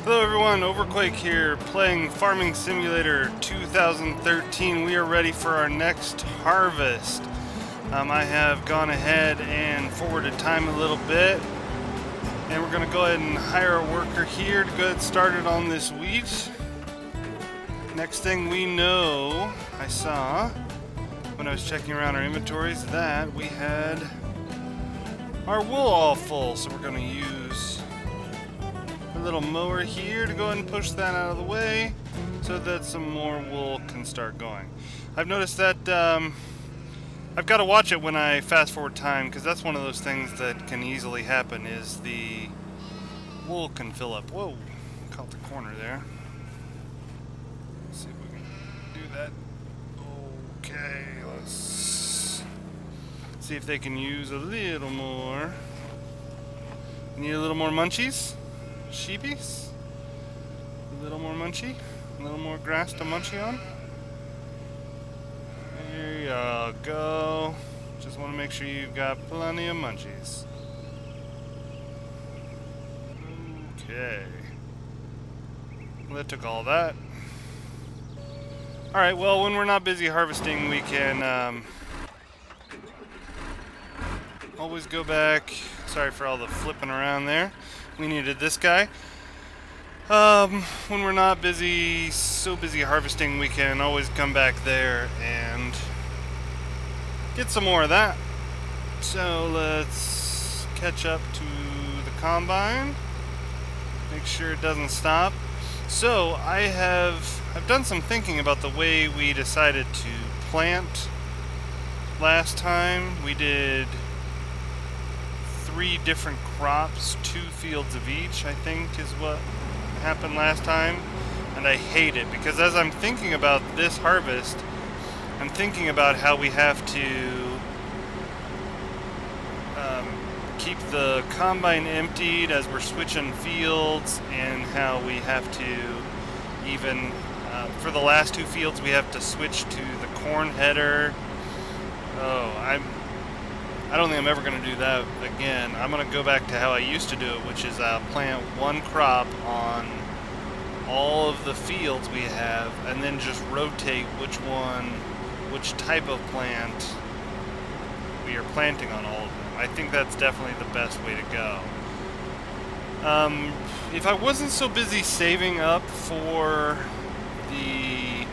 Hello everyone, Overquake here, playing Farming Simulator 2013. We are ready for our next harvest. I have gone ahead and forwarded time a little bit, and we're going to go ahead and hire a worker here to get started on this wheat. Next thing we know, I saw when I was checking around our inventories that we had our wool all full, so we're going to use a little mower here to go ahead and push that out of the way so that some more wool can start going. I've noticed that I've got to watch it when I fast forward time, because that's one of those things that can easily happen, is the wool can fill up. Whoa, caught the corner there. Let's see if we can do that. Okay, let's see if they can use a little more. Need a little more munchies? Sheepies? A little more munchy? A little more grass to munchy on? There you go. Just want to make sure you've got plenty of munchies. Okay. Well, that took all that. Alright, well, when we're not busy harvesting, we can always go back. Sorry for all the flipping around there. We needed this guy. When we're not busy, so busy harvesting, we can always come back there and get some more of that. So let's catch up to the combine. Make sure it doesn't stop. So I've done some thinking about the way we decided to plant last time. We did 3 different crops, 2 fields of each, I think is what happened last time. And I hate it, because as I'm thinking about this harvest, I'm thinking about how we have to keep the combine emptied as we're switching fields, and how we have to even, for the last 2 fields, we have to switch to the corn header. Oh, I don't think I'm ever going to do that again. I'm going to go back to how I used to do it, which is plant 1 crop on all of the fields we have, and then just rotate which type of plant we are planting on all of them. I think that's definitely the best way to go. If I wasn't so busy saving up for the,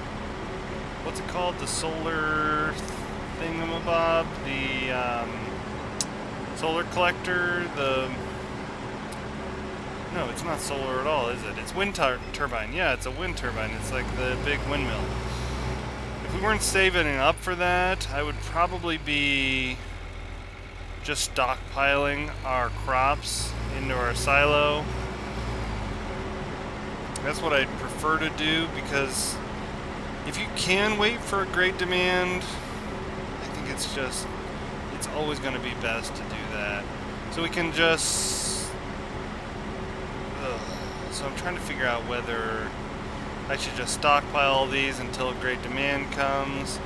what's it called, the solar thingamabob, the solar collector, no, it's not solar at all, is it? It's wind turbine. Yeah, it's a wind turbine. It's like the big windmill. If we weren't saving up for that, I would probably be just stockpiling our crops into our silo. That's what I'd prefer to do, because if you can wait for a great demand, I think it's always going to be best to do that. So we can just... So I'm trying to figure out whether I should just stockpile all these until great demand comes,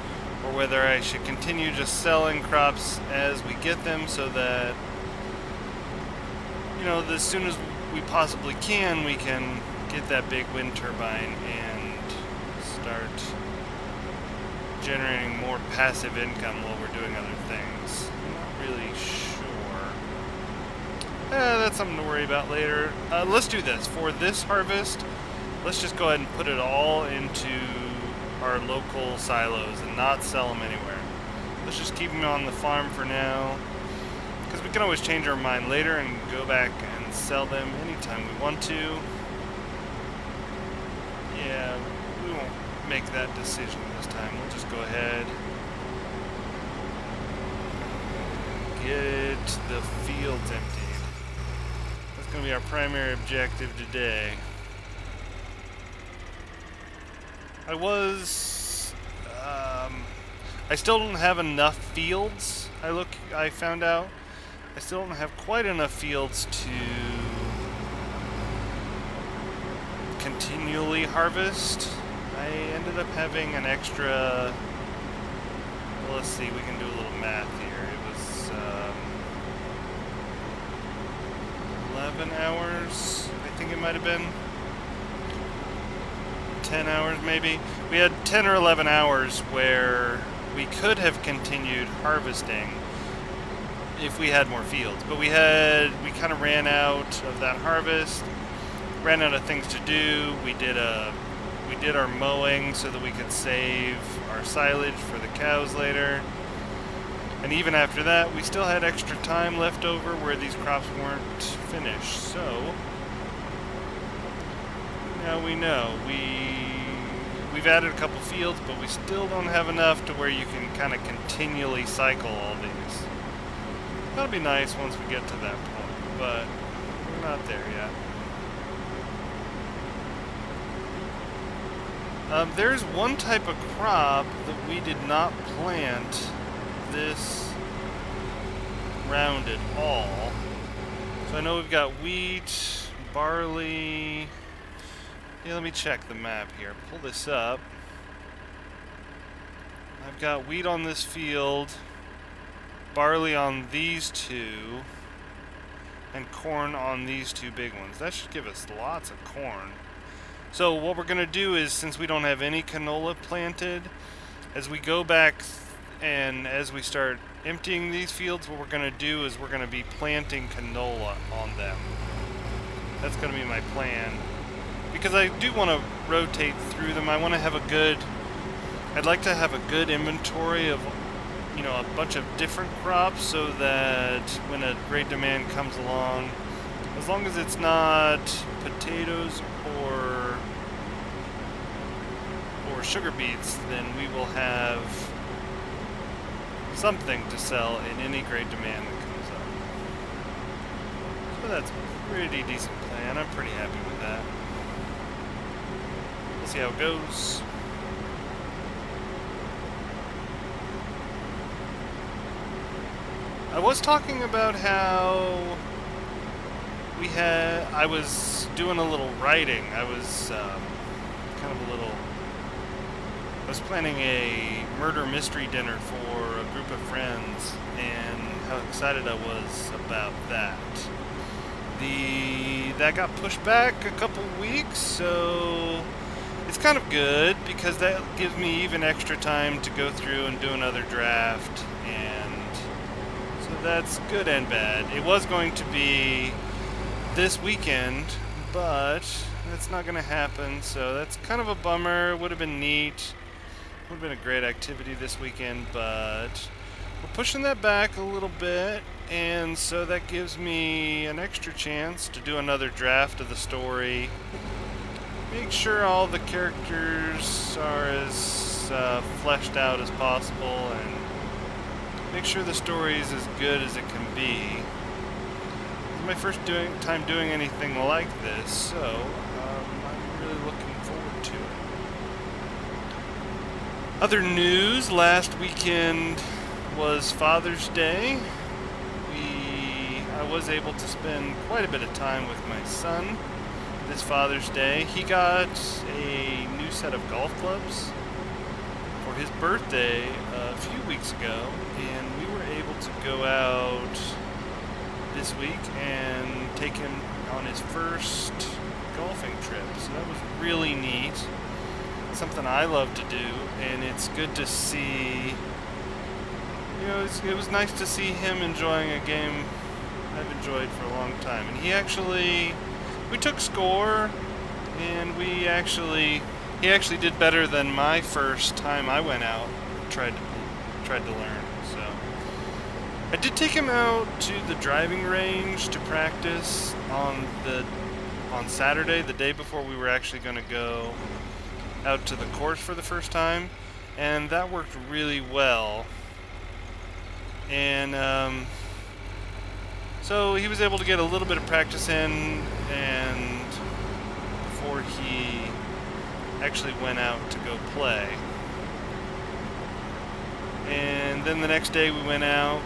or whether I should continue just selling crops as we get them, so that, you know, as soon as we possibly can, we can get that big wind turbine and start generating more passive income while we're doing other things. I'm not really sure. That's something to worry about later. Let's do this. For this harvest, let's just go ahead and put it all into our local silos and not sell them anywhere. Let's just keep them on the farm for now, because we can always change our mind later and go back and sell them anytime we want to. Yeah, we won't make that decision this time. We'll just go ahead, get the fields emptied. That's going to be our primary objective today. I still don't have enough fields. I found out I still don't have quite enough fields to continually harvest. I ended up having an extra, well, let's see, we can do a little math here. It was 11 hours, I think it might have been. 10 hours maybe. We had 10 or 11 hours where we could have continued harvesting if we had more fields, but we kind of ran out of that harvest, ran out of things to do. We did our mowing so that we could save our silage for the cows later. And even after that, we still had extra time left over where these crops weren't finished. So now we know we've added a couple fields, but we still don't have enough to where you can kind of continually cycle all these. That'll be nice once we get to that point, but we're not there yet. There's one type of crop that we did not plant this round at all. So I know we've got wheat, barley. Yeah, let me check the map here. Pull this up. I've got wheat on this field, barley on these two, and corn on these two big ones. That should give us lots of corn. So what we're going to do is, since we don't have any canola planted, as we go back and as we start emptying these fields, what we're going to do is we're going to be planting canola on them. That's going to be my plan. Because I do want to rotate through them. I want to have I'd like to have a good inventory of, a bunch of different crops so that when a great demand comes along, as long as it's not potatoes or sugar beets, then we will have something to sell in any great demand that comes up. So that's a pretty decent plan. I'm pretty happy with that. We'll see how it goes. I was talking about how I was doing a little writing. I was I was planning a murder mystery dinner for a group of friends, and how excited I was about that. That got pushed back a couple weeks, so it's kind of good because that gives me even extra time to go through and do another draft, and so that's good and bad. It was going to be this weekend, but that's not going to happen, so that's kind of a bummer. It would have been neat. Would have been a great activity this weekend, but we're pushing that back a little bit, and so that gives me an extra chance to do another draft of the story. Make sure all the characters are as fleshed out as possible, and make sure the story is as good as it can be. It's my first time doing anything like this, so I'm really looking forward to it. Other news, last weekend was Father's Day. I was able to spend quite a bit of time with my son this Father's Day. He got a new set of golf clubs for his birthday a few weeks ago, and we were able to go out this week and take him on his first golfing trip. So that was really neat. Something I love to do, and it's good to see. It was nice to see him enjoying a game I've enjoyed for a long time. And we took score, and he actually did better than my first time I went out and tried to learn. So I did take him out to the driving range to practice on Saturday, the day before we were actually going to go out to the course for the first time, and that worked really well. And so he was able to get a little bit of practice in, and before he actually went out to go play. And then the next day we went out,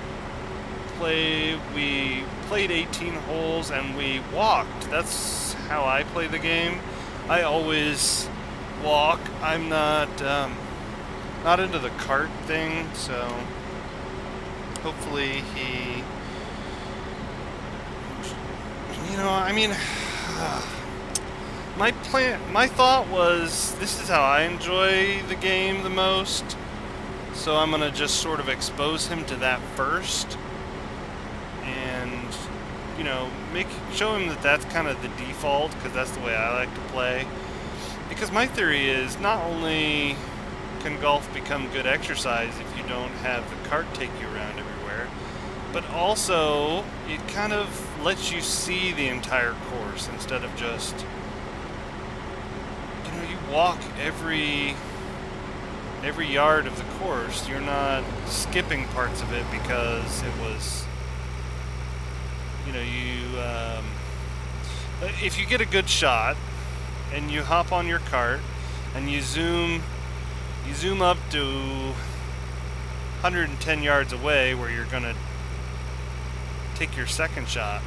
we played 18 holes, and we walked. That's how I play the game. I always walk. I'm not into the cart thing, so hopefully he, My thought was, this is how I enjoy the game the most, so I'm gonna just sort of expose him to that first, and you know, show him that that's kind of the default, because that's the way I like to play. Because my theory is, not only can golf become good exercise if you don't have the cart take you around everywhere, but also it kind of lets you see the entire course instead of just, you know, you walk every yard of the course. You're not skipping parts of it because it was, you know, if you get a good shot and you hop on your cart and you zoom up to 110 yards away where you're gonna take your second shot,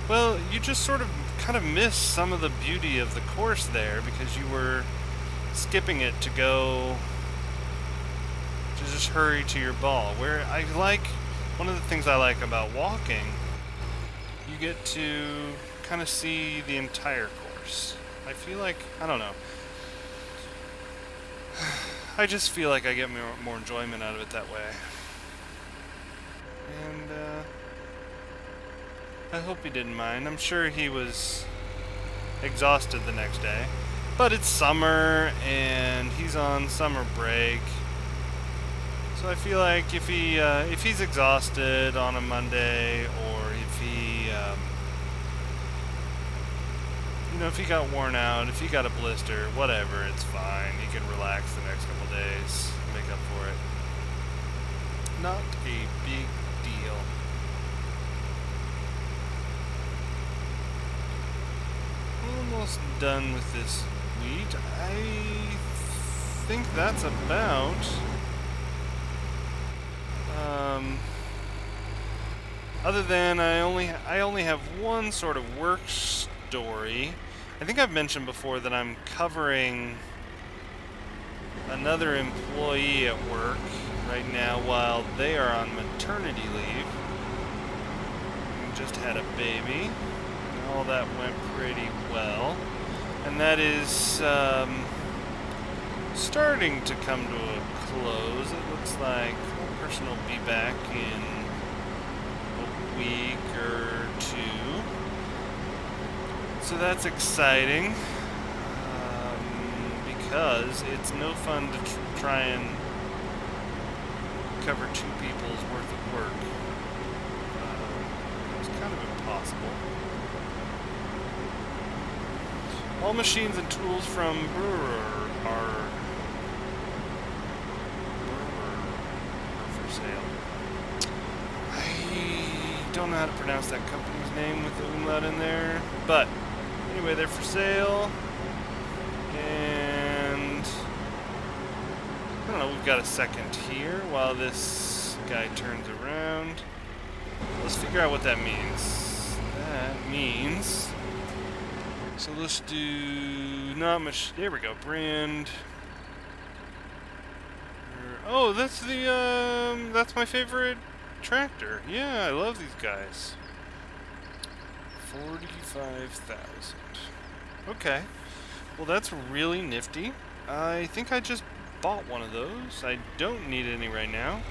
well, you just sort of kind of miss some of the beauty of the course there because you were skipping it to just hurry to your ball. Where one of the things I like about walking, you get to kind of see the entire course. I feel like, I don't know, I just feel like I get more enjoyment out of it that way. And I hope he didn't mind. I'm sure he was exhausted the next day. But it's summer and he's on summer break. So I feel like if he's exhausted on a Monday, or if he you know, if he got worn out, if he got a blister, whatever, it's fine. He can relax the next couple days, make up for it. Not a big deal. Almost done with this wheat. I think that's about other than I only have one sort of work story. I think I've mentioned before that I'm covering another employee at work right now while they are on maternity leave. We just had a baby. All that went pretty well. And that is starting to come to a close. It looks like one person will be back in a week or two. So that's exciting, because it's no fun to try and cover two people's worth of work. It's kind of impossible. All machines and tools from Brewer are for sale. I don't know how to pronounce that company's name with the umlaut in there, but anyway, they're for sale, and I don't know, we've got a second here while this guy turns around. Let's figure out what that means. That means, so let's do not much, there we go, brand. Oh, that's that's my favorite tractor. Yeah, I love these guys. 45,000. Okay. Well, that's really nifty. I think I just bought one of those. I don't need any right now.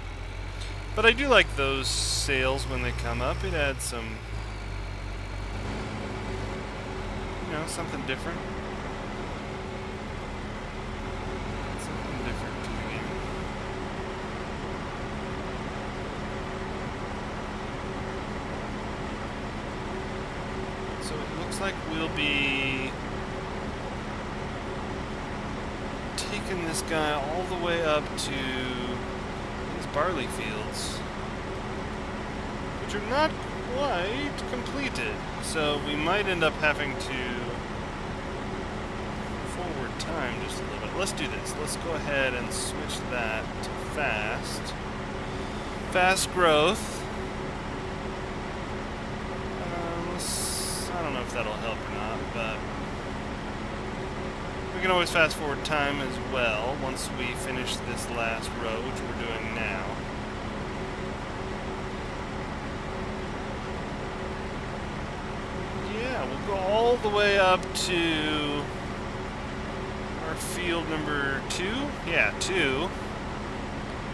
But I do like those sales when they come up. It adds some, you know, something different. Something different to the game. So it looks like we'll be taking this guy all the way up to these barley fields, which are not quite completed. So we might end up having to forward time just a little bit. Let's do this. Let's go ahead and switch that to fast. Fast growth. I don't know if that'll help or not, but we can always fast forward time as well once we finish this last row, which we're doing now. Yeah, we'll go go all the way up to our field number 2. Yeah, 2.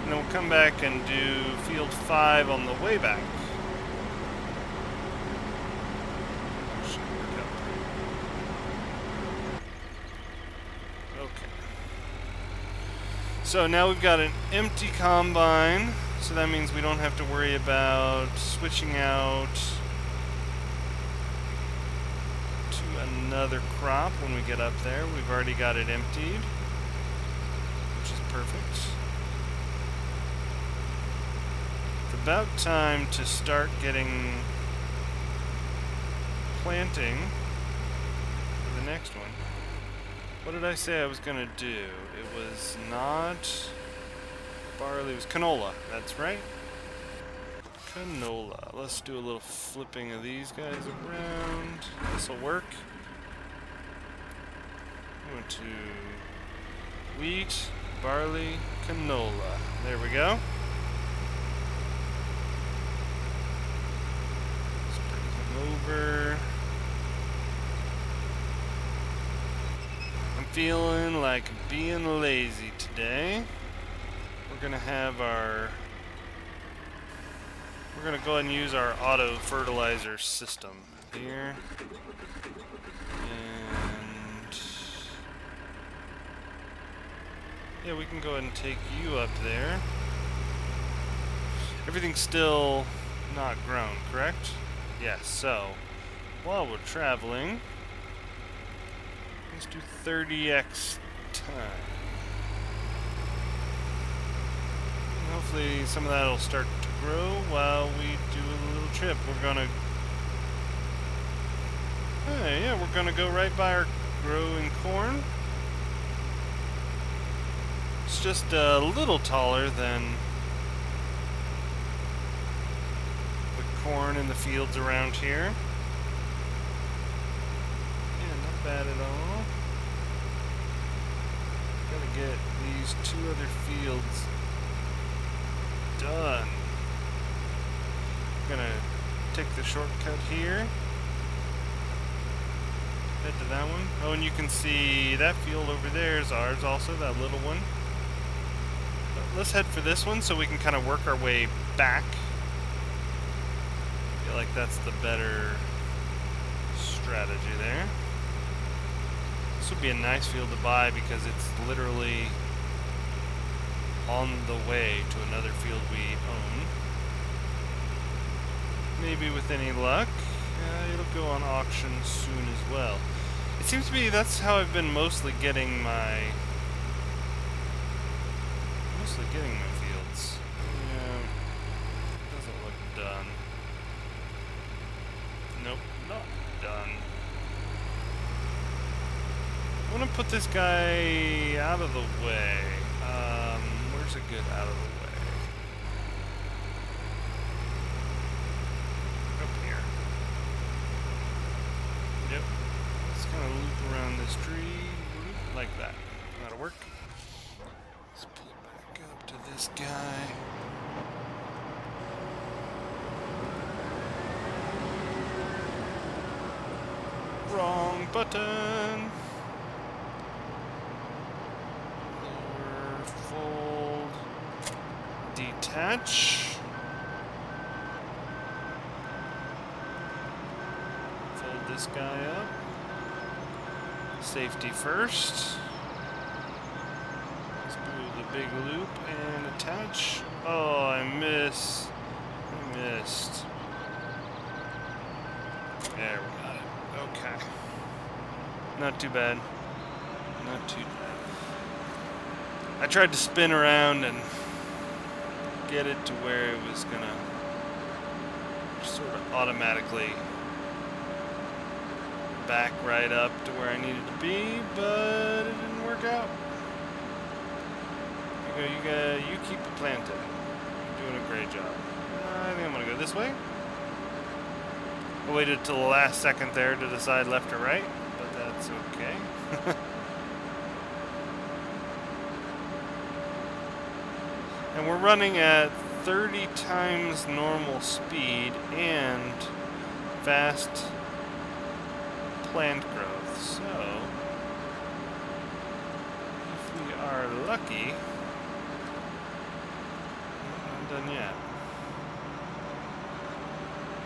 And then we'll come back and do field 5 on the way back. So now we've got an empty combine, so that means we don't have to worry about switching out to another crop when we get up there. We've already got it emptied, which is perfect. It's about time to start getting planting for the next one. What did I say I was going to do? It was not barley, it was canola. That's right. Canola. Let's do a little flipping of these guys around. This will work. We went to wheat, barley, canola. There we go. Let's bring them over. Feeling like being lazy today. We're gonna have we're gonna go ahead and use our auto fertilizer system here. And yeah, we can go ahead and take you up there. Everything's still not grown, correct? Yes, so while we're traveling, let's do 30x time. And hopefully some of that will start to grow while we do a little trip. We're gonna... Hey, yeah, we're gonna go right by our growing corn. It's just a little taller than the corn in the fields around here. Yeah, not bad at all. Gotta get these 2 other fields done. Gonna take the shortcut here. Head to that one. Oh, and you can see that field over there is ours also, that little one. But let's head for this one so we can kind of work our way back. I feel like that's the better strategy there. This would be a nice field to buy because it's literally on the way to another field we own. Maybe with any luck, it'll go on auction soon as well. It seems to be that's how I've been mostly getting my fields. Yeah, doesn't look done. Nope, not done. I want to put this guy out of the way. Where's a good out of the way? Up here. Yep. Let's kind of loop around this tree like that. That'll work. Let's pull back up to this guy. Wrong button. Fold, detach, fold this guy up, safety first, let's move the big loop and attach. Oh, I missed. There, we got it. Okay. Not too bad. Not too bad. I tried to spin around and get it to where it was gonna sort of automatically back right up to where I needed to be, but it didn't work out. You keep it planted. You're doing a great job. I think I'm gonna go this way. I waited till the last second there to decide left or right, but that's okay. And we're running at 30 times normal speed and fast plant growth. So, if we are lucky, not done yet.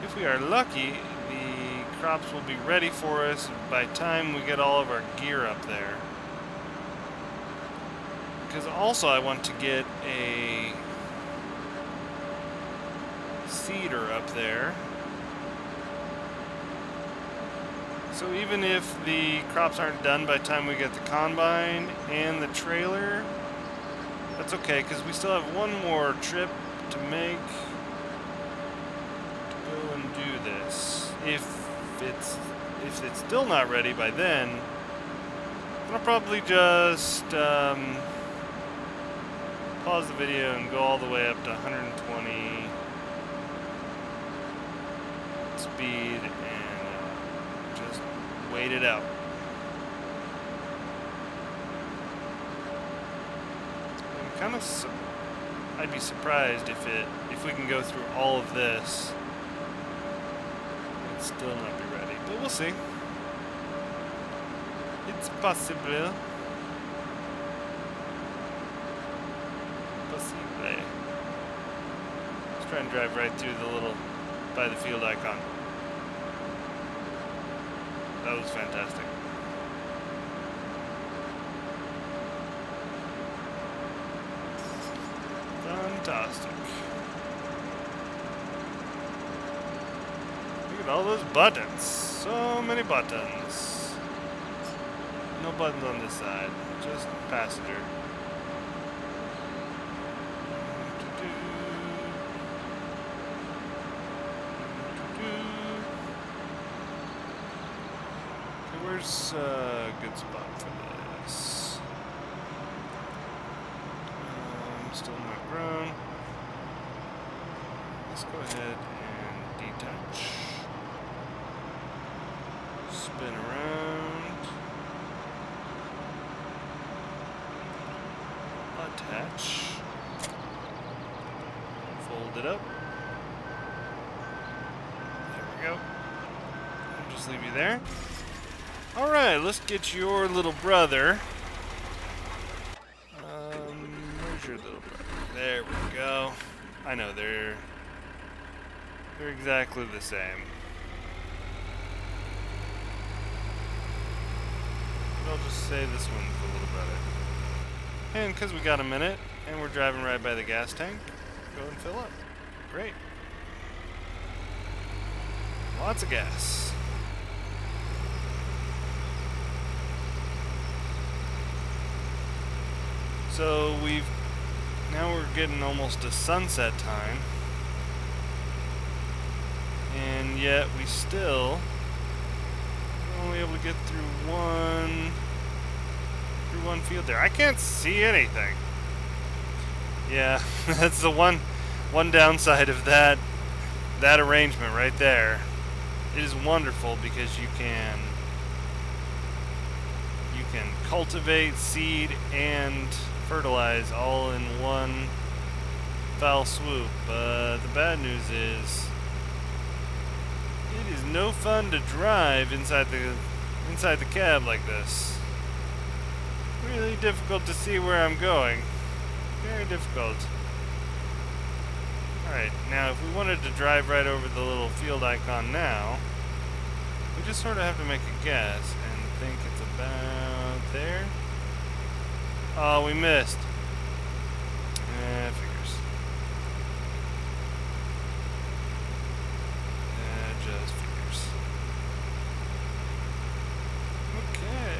If we are lucky, the crops will be ready for us by the time we get all of our gear up there. Because also I want to get a seeder up there. So even if the crops aren't done by the time we get the combine and the trailer, that's okay, because we still have one more trip to make to go and do this. If it's still not ready by then, I'll probably just pause the video and go all the way up to 120 speed and just wait it out. I'm kind of I'd be surprised if we can go through all of this and still not be ready, but we'll see. It's possible. Let's try and drive right through the little by the field icon. That was fantastic. Fantastic. Look at all those buttons. So many buttons. No buttons on this side. Just passenger. Where's a good spot for this? Still not grown. Let's go ahead and detach. Spin around. Attach. Fold it up. There we go. I'll just leave you there. Alright, let's get your little brother. Where's your little brother? There we go. I know, they're exactly the same. But I'll just say this one's a little better. And because we got a minute, and we're driving right by the gas tank, go and fill up. Great. Lots of gas. So now we're getting almost to sunset time, and yet we still are only able to get through one field there. I can't see anything. Yeah, that's the one downside of that arrangement right there. It is wonderful because you can cultivate, seed, and fertilize all in one foul swoop. But the bad news is it is no fun to drive inside the cab like this. Really difficult to see where I'm going. Very difficult. Alright, now if we wanted to drive right over the little field icon now, we just sort of have to make a guess and think it's about there. Oh, we missed. Figures. Just figures. Okay.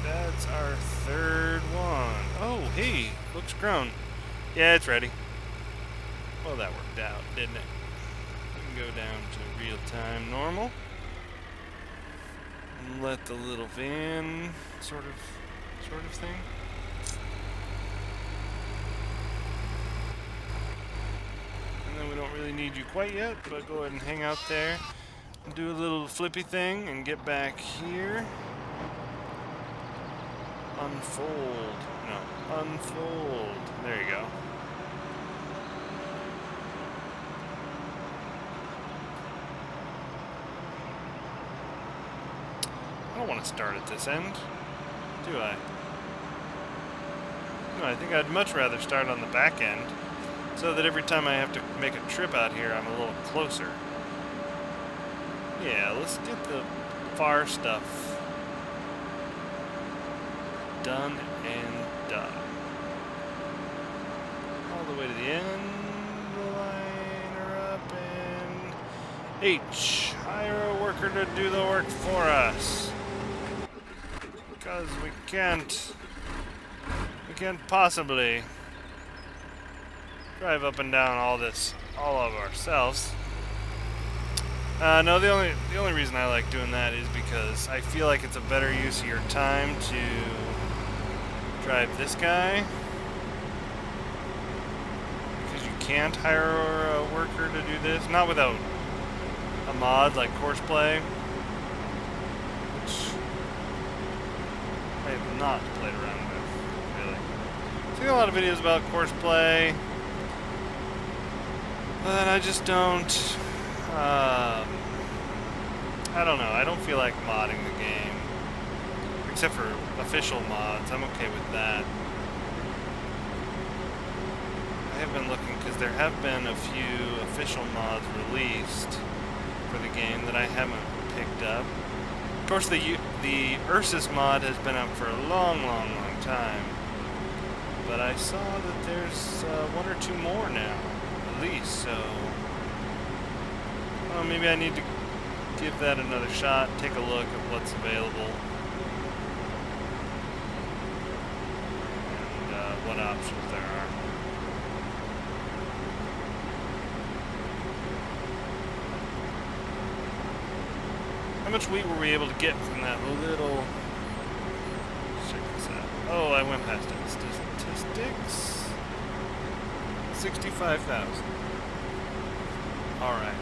That's our third one. Oh, hey, looks grown. Yeah, it's ready. Well, that worked out, didn't it? We can go down to real-time normal. And let the little van sort of thing. And then we don't really need you quite yet, but go ahead and hang out there and do a little flippy thing and get back here. Unfold. No, unfold. There you go. don't want to start at this end, do I? No, I think I'd much rather start on the back end, so that every time I have to make a trip out here, I'm a little closer. Yeah, let's get the far stuff done and done. All the way to the end. Line her up and H. Hire a worker to do the work for us. Because we can't possibly drive up and down all of ourselves. No, the only reason I like doing that is because I feel like it's a better use of your time to drive this guy. Because you can't hire a worker to do this. Not without a mod like Courseplay, which I have not played around with, really. I've seen a lot of videos about Courseplay, but I just don't... I don't know. I don't feel like modding the game. Except for official mods. I'm okay with that. I have been looking because there have been a few official mods released for the game that I haven't picked up. Of course, the Ursus mod has been out for a long time. But I saw that there's one or two more now, at least, so... Well, maybe I need to give that another shot, take a look at what's available, and what options there are. How much wheat were we able to get from that little... Let's check this out. Oh, I went past it. Statistics. 65,000. All right.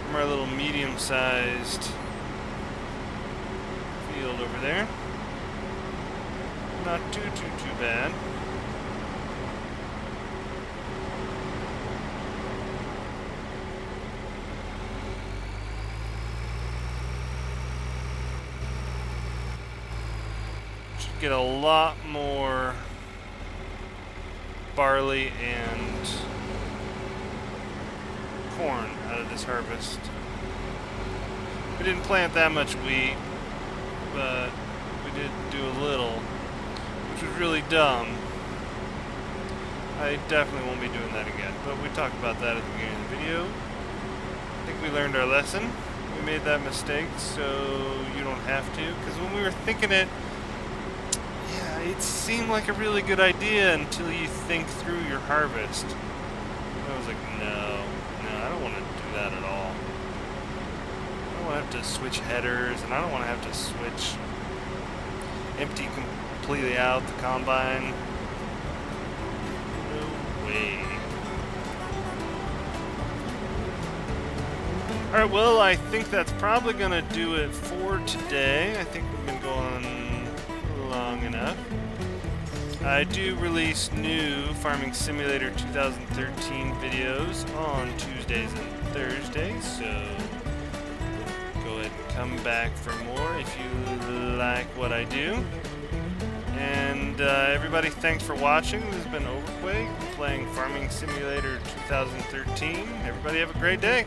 From our little medium-sized field over there. Not too bad. Should get a lot more barley and corn out of this harvest. We didn't plant that much wheat, but we did do a little, which was really dumb. I definitely won't be doing that again, but we talked about that at the beginning of the video. I think we learned our lesson. We made that mistake, so you don't have to, because when we were thinking it, yeah, it seemed like a really good idea until you think through your harvest. And I was like, no, I don't want to do that at all. I don't want to have to switch headers, and I don't want to have to switch empty completely out the combine. No way. Alright, well, I think that's probably going to do it for today. I think we've been going long enough. I do release new Farming Simulator 2013 videos on Tuesdays and Thursdays, so go ahead and come back for more if you like what I do. And everybody, thanks for watching. This has been Overquake playing Farming Simulator 2013. Everybody have a great day.